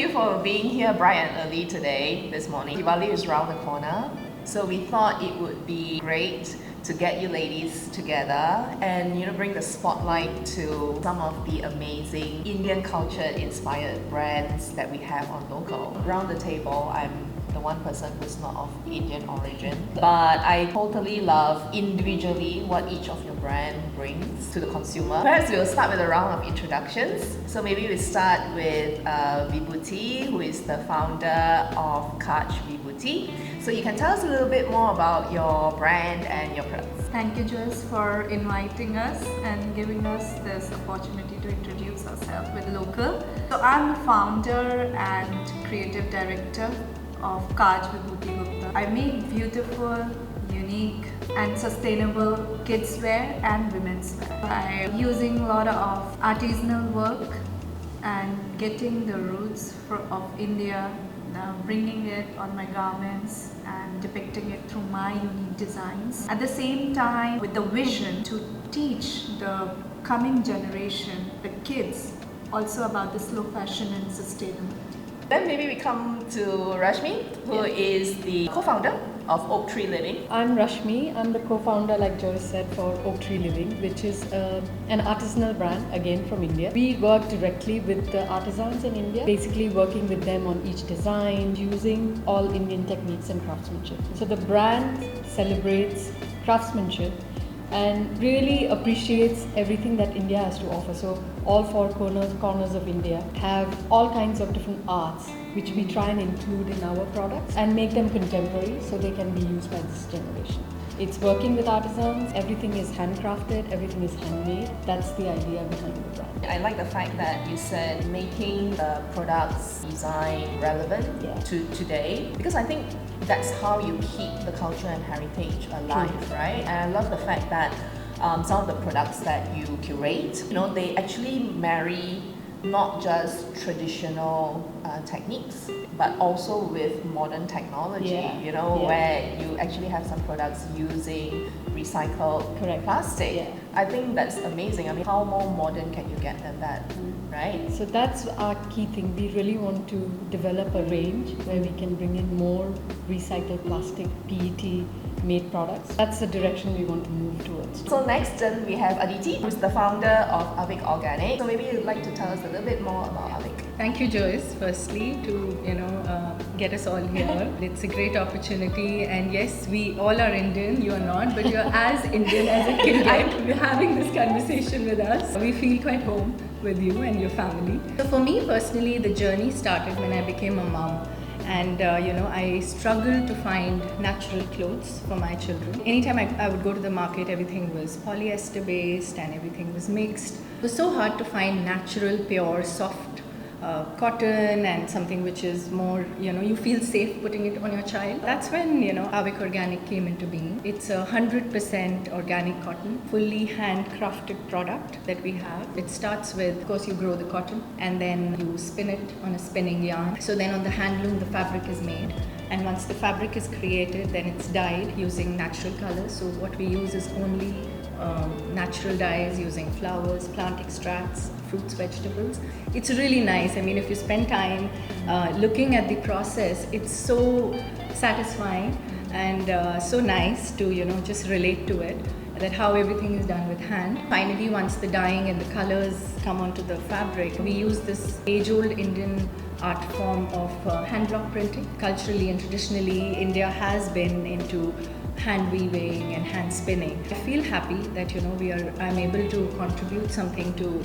you for being here bright and early today, this morning. Diwali is around the corner, so we thought it would be great to get you ladies together and bring the spotlight to some of the amazing Indian culture inspired brands that we have on LOOQAL. Around the table, I'm the one person who's not of Indian origin, but I totally love individually what each of your brand brings to the consumer. Perhaps we'll start with a round of introductions. So maybe we start with Vibhuti, who is the founder of Kach Vibhuti. So you can tell us a little bit more about your brand and your products. Thank you, Joyce, for inviting us and giving us this opportunity to introduce ourselves with LOOQAL. So I'm the founder and creative director of Kach Vibhuti Gupta. I make beautiful, unique and sustainable kids wear and women's wear. I'm using a lot of artisanal work and getting the roots of India, bringing it on my garments and depicting it through my unique designs. At the same time, with the vision to teach the coming generation, the kids, also about the slow fashion and sustainability. Then maybe we come to Rashmi, who is the co-founder of Oak Tree Living. I'm Rashmi. I'm the co-founder, like Joyce said, for Oak Tree Living, which is an artisanal brand, again from India. We work directly with the artisans in India, basically working with them on each design, using all Indian techniques and craftsmanship. So the brand celebrates craftsmanship and really appreciates everything that India has to offer. So all four corners of India have all kinds of different arts which we try and include in our products and make them contemporary so they can be used by this generation. It's working with artisans, everything is handcrafted, everything is handmade. That's the idea behind the brand. I like the fact that you said making the products design relevant to today, because I think that's how you keep the culture and heritage alive, right? And I love the fact that some of the products that you curate, they actually marry not just traditional techniques, but also with modern technology, where you actually have some products using recycled plastic. Yeah. I think that's amazing. I mean, how more modern can you get than that, right? So that's our key thing. We really want to develop a range where we can bring in more recycled plastic, PET made products. That's the direction we want to move towards. So next then we have Aditi, who's the founder of Avik Organic. So maybe you'd like to tell us a little bit more about Avik. Thank you, Joyce, firstly, to get us all here. It's a great opportunity, and yes, we all are Indian. You are not, but you're as Indian as it can get. We're having this conversation with us. We feel quite home with you and your family. So for me personally, the journey started when I became a mom. And I struggled to find natural clothes for my children. Anytime I would go to the market, everything was polyester based and everything was mixed. It was so hard to find natural, pure, soft cotton and something which is more, you feel safe putting it on your child. That's when, Avik Organic came into being. It's a 100% organic cotton, fully handcrafted product that we have. It starts with, of course, you grow the cotton and then you spin it on a spinning yarn. So then on the handloom, the fabric is made. And once the fabric is created, then it's dyed using natural colors. So what we use is only natural dyes using flowers, plant extracts, fruits, vegetables. It's really nice. I mean, if you spend time looking at the process, it's so satisfying and so nice to just relate to it, that how everything is done with hand. Finally, once the dyeing and the colors come onto the fabric, we use this age-old Indian art form of hand block printing. Culturally and traditionally, India has been into hand weaving and hand spinning. I feel happy that I'm able to contribute something to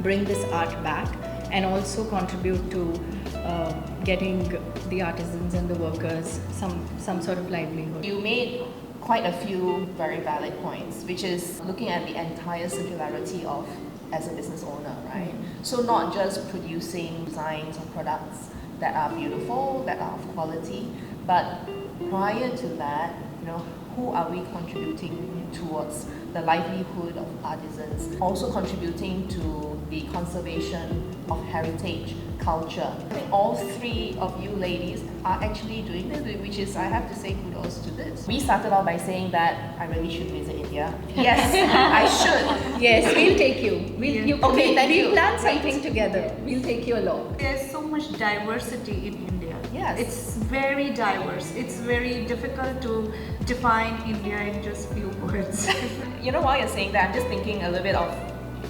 bring this art back and also contribute to getting the artisans and the workers some sort of livelihood. You made quite a few very valid points, which is looking at the entire circularity of as a business owner, right? So not just producing designs or products that are beautiful, that are of quality, but prior to that, who are we contributing towards the livelihood of artisans, also contributing to the conservation of heritage, culture. I think all three of you ladies are actually doing this, which is, I have to say, kudos to this. We started off by saying that I really should visit India. Yes, I should. Yes, we'll take you. Okay, thank you. We'll plan something together. We'll take you along. There's so much diversity in India. Yes. It's very diverse. It's very difficult to define India in just few words. You know, while you're saying that, I'm just thinking a little bit of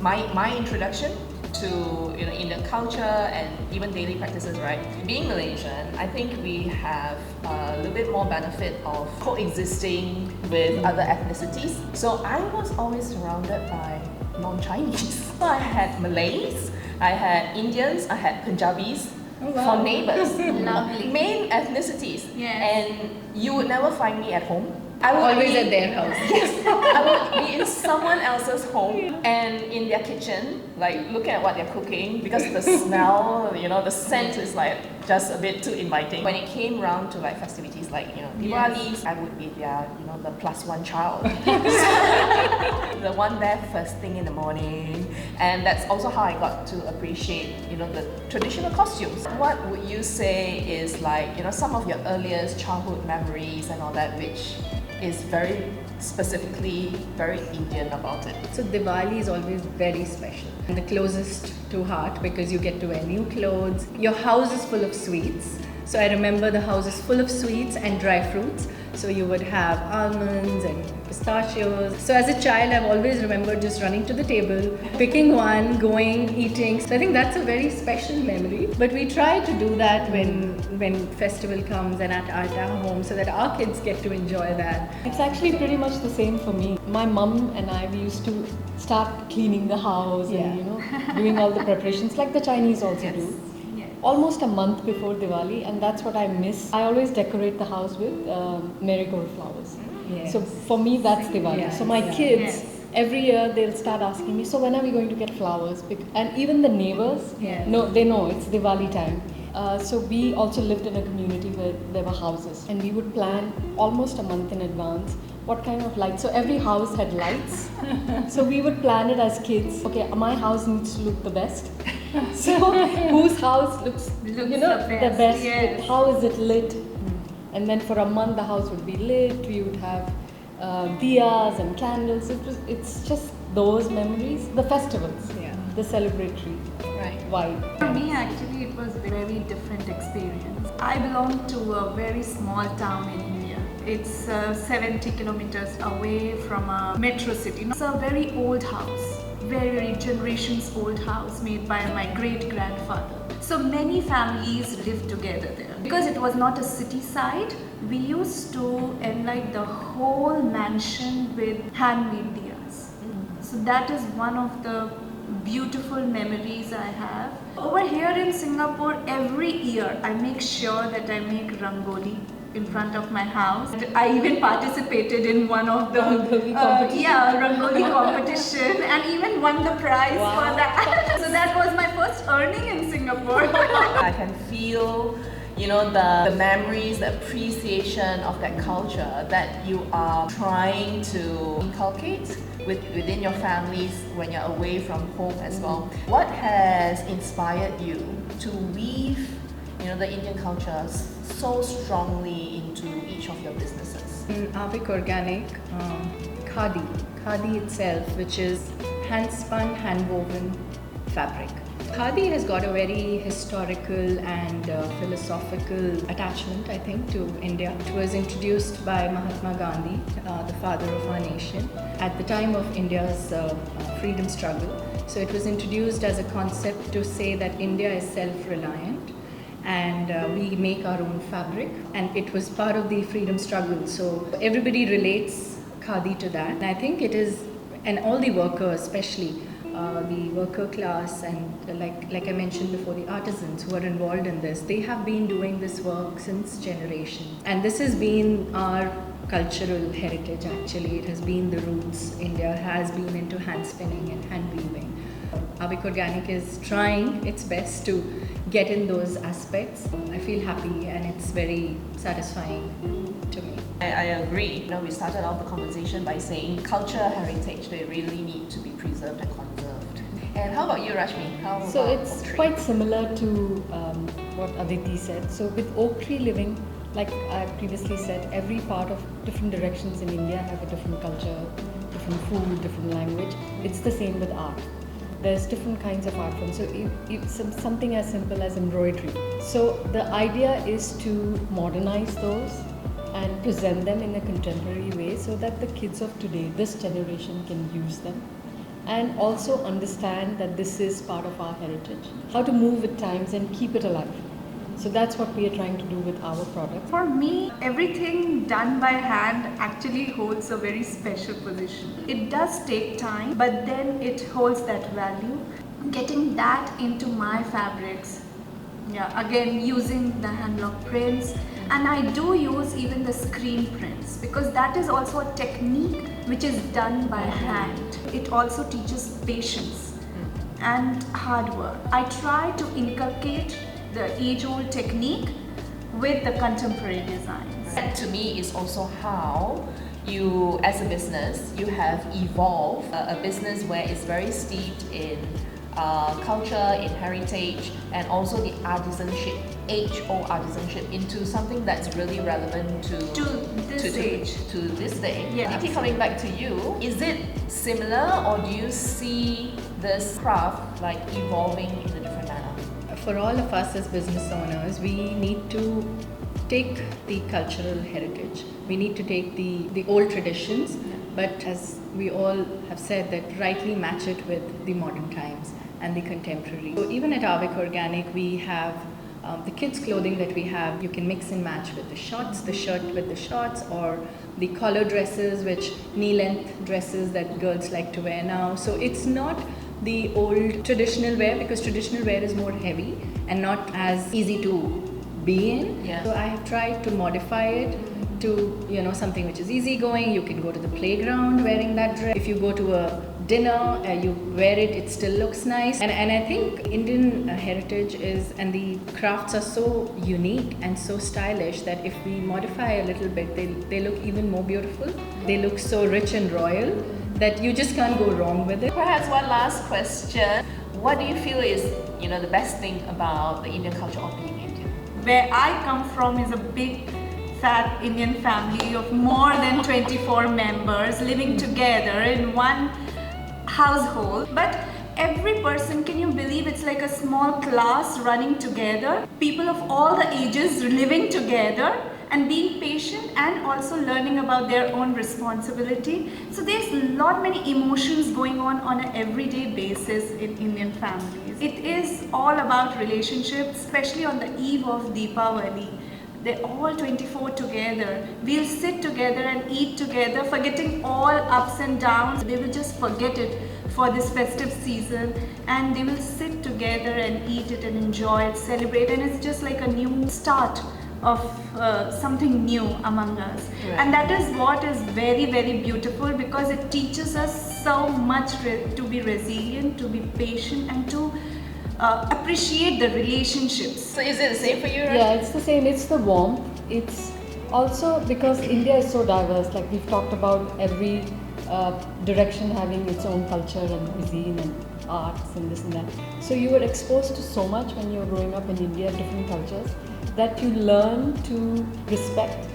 my introduction to Indian culture and even daily practices, right? Being Malaysian, I think we have a little bit more benefit of coexisting with other ethnicities. So I was always surrounded by non-Chinese. So I had Malays, I had Indians, I had Punjabis. Oh, wow. For neighbors. Lovely. Main ethnicities. Yes. And you would never find me at home. I would Always be, at their house. Yes, I would be in someone else's home and in their kitchen, like looking at what they're cooking, because the smell, the scent is like just a bit too inviting. When it came round to like festivities like Diwali, I would be their the +1 child. The one there first thing in the morning, and that's also how I got to appreciate the traditional costumes. What would you say is like some of your earliest childhood memories and all that, which is very specifically very Indian about it? So Diwali is always very special and the closest to heart because you get to wear new clothes. Your house is full of sweets. So I remember the house is full of sweets and dry fruits. So you would have almonds and pistachios. So as a child, I've always remembered just running to the table, picking one, going, eating. So I think that's a very special memory. But we try to do that when festival comes and at our home so that our kids get to enjoy that. It's actually pretty much the same for me. My mum and I, we used to start cleaning the house and doing all the preparations like the Chinese also do. Almost a month before Diwali, and that's what I miss. I always decorate the house with marigold flowers. Yes. So for me, that's Diwali. Yeah. So my kids, every year they'll start asking me, so when are we going to get flowers? And even the neighbors, they know it's Diwali time. So we also lived in a community where there were houses, and we would plan almost a month in advance what kind of lights. So every house had lights. So we would plan it as kids. Okay, my house needs to look the best. So whose house looks the best? Yes. How is it lit? And then for a month the house would be lit. We would have diyas and candles. It's just those memories. The festivals, the celebratory vibe. For me, actually, it was a very different experience. I belong to a very small town in India. It's 70 kilometers away from a metro city. It's a very old house, very generations old house made by my great-grandfather. So many families lived together there. Because it was not a city side, we used to enlight the whole mansion with handmade diyas. So that is one of the beautiful memories I have. Over here in Singapore, every year I make sure that I make rangoli in front of my house. I even participated in one of the rangoli competition and even won the prize for that. So that was my first earning in Singapore. I can feel the memories, the appreciation of that culture that you are trying to inculcate within your families when you're away from home as well. What has inspired you to weave the Indian culture so strongly into each of your businesses? In Avik Organic, Khadi itself, which is hand-spun, hand-woven fabric. Khadi has got a very historical and philosophical attachment, I think, to India. It was introduced by Mahatma Gandhi, the father of our nation, at the time of India's freedom struggle. So it was introduced as a concept to say that India is self-reliant and we make our own fabric, and it was part of the freedom struggle. So everybody relates Khadi to that. And I think it is, and all the workers, especially the worker class and like I mentioned before, the artisans who are involved in this, they have been doing this work since generations. And this has been our cultural heritage actually. It has been the roots. India has been into hand spinning and hand weaving. Avik Organic is trying its best to get in those aspects. I feel happy and it's very satisfying to me. I agree. We started off the conversation by saying culture, heritage, they really need to be preserved and conserved. And how about you, Rashmi? How So about it's Oak Tree? quite similar to what Aditi said. So with Oak Tree Living, like I previously said, every part of different directions in India have a different culture, different food, different language. It's the same with art. There's different kinds of art forms. So something as simple as embroidery. So the idea is to modernize those and present them in a contemporary way so that the kids of today, this generation, can use them and also understand that this is part of our heritage. How to move with times and keep it alive. So that's what we are trying to do with our product. For me, everything done by hand actually holds a very special position. It does take time, but then it holds that value. Getting that into my fabrics, again using the handlock prints, and I do use even the screen prints because that is also a technique which is done by hand. It also teaches patience and hard work. I try to inculcate the age-old technique with the contemporary designs. That to me is also how you, as a business, you have evolved a business where it's very steeped in culture, in heritage, and also the artisanship, age-old artisanship, into something that's really relevant to this age. To this day. Yeah. Diti, coming back to you, is it similar, or do you see this craft like evolving in a different manner? For all of us as business owners, we need to take the cultural heritage. We need to take the old traditions, but as we all have said, that rightly match it with the modern times and the contemporary. So even at Avik Organic, we have the kids' clothing that we have. You can mix and match with the shorts, the shirt with the shorts, or the collar dresses, which knee-length dresses that girls like to wear now. So it's not the old traditional wear, because traditional wear is more heavy and not as easy to be in. Yeah. So I have tried to modify it to, something which is easygoing. You can go to the playground wearing that dress. If you go to a dinner, you wear it, it still looks nice. And I think Indian heritage and the crafts are so unique and so stylish that if we modify a little bit, they look even more beautiful. They look so rich and royal that you just can't go wrong with it. Perhaps one last question. What do you feel is, the best thing about the Indian culture of being Indian? Where I come from is a big fat Indian family of more than 24 members living together in one household. But every person, can you believe it's like a small class running together? People of all the ages living together and being patient and also learning about their own responsibility. So there's lot many emotions going on an everyday basis in Indian families. It is all about relationships, especially on the eve of Deepavali. They're all 24 together. We'll sit together and eat together, forgetting all ups and downs. They will just forget it for this festive season, and they will sit together and eat it and enjoy it, celebrate, and it's just like a new start of something new among us. Right. And that is what is very, very beautiful, because it teaches us so much to be resilient, to be patient, and to appreciate the relationships. So is it the same for you, Rashmi? Yeah, it's the same. It's the warmth. It's also because India is so diverse. Like we've talked about every direction having its own culture and cuisine and arts and this and that. So you were exposed to so much when you were growing up in India, different cultures, that you learn to respect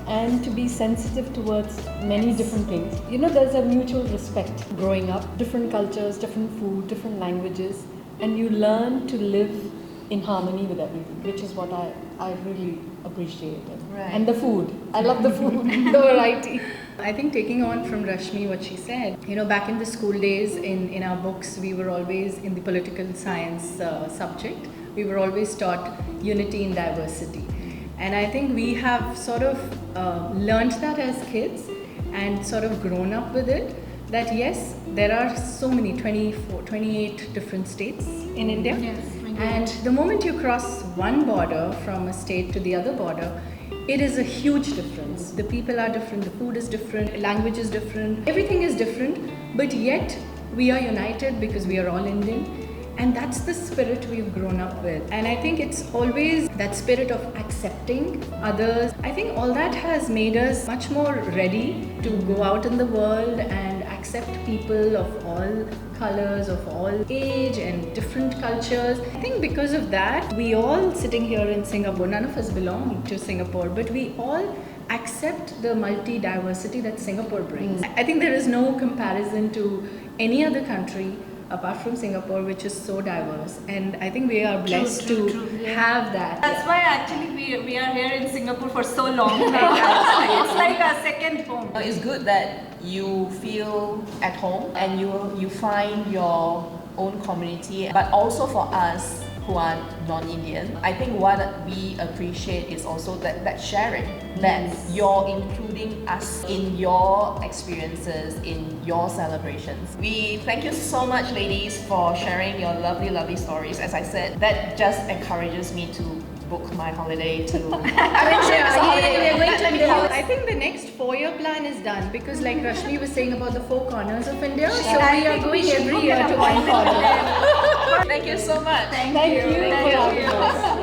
and to be sensitive towards many different things. There's a mutual respect growing up, different cultures, different food, different languages, and you learn to live in harmony with everything, which is what I really appreciated. Right. And the food. I love the food, the variety. I think taking on from Rashmi what she said, back in the school days, in our books, we were always in the political science subject. We were always taught unity in diversity. And I think we have sort of learned that as kids and sort of grown up with it, that yes, there are so many, 28 different states in India. Yes, and the moment you cross one border from a state to the other border, it is a huge difference. The people are different, the food is different, language is different, everything is different, but yet we are united because we are all Indian. And that's the spirit we've grown up with. And I think it's always that spirit of accepting others. I think all that has made us much more ready to go out in the world and accept people of all colors, of all age and different cultures. I think because of that, we all sitting here in Singapore, none of us belong to Singapore, but we all accept the multi-diversity that Singapore brings. I think there is no comparison to any other country apart from Singapore, which is so diverse, and I think we are blessed to have that. That's why actually we are here in Singapore for so long. It's like a second home. It's good that you feel at home and you find your own community, but also for us who are non-Indian, I think what we appreciate is also that sharing, that you're including us in your experiences, in your celebrations. We thank you so much, ladies, for sharing your lovely, lovely stories. As I said, that just encourages me to book my holiday to I think the next 4-year plan is done, because like Rashmi was saying about the 4 corners of India, so we are going every year to one corner. Thank you so much. Thank you for having us.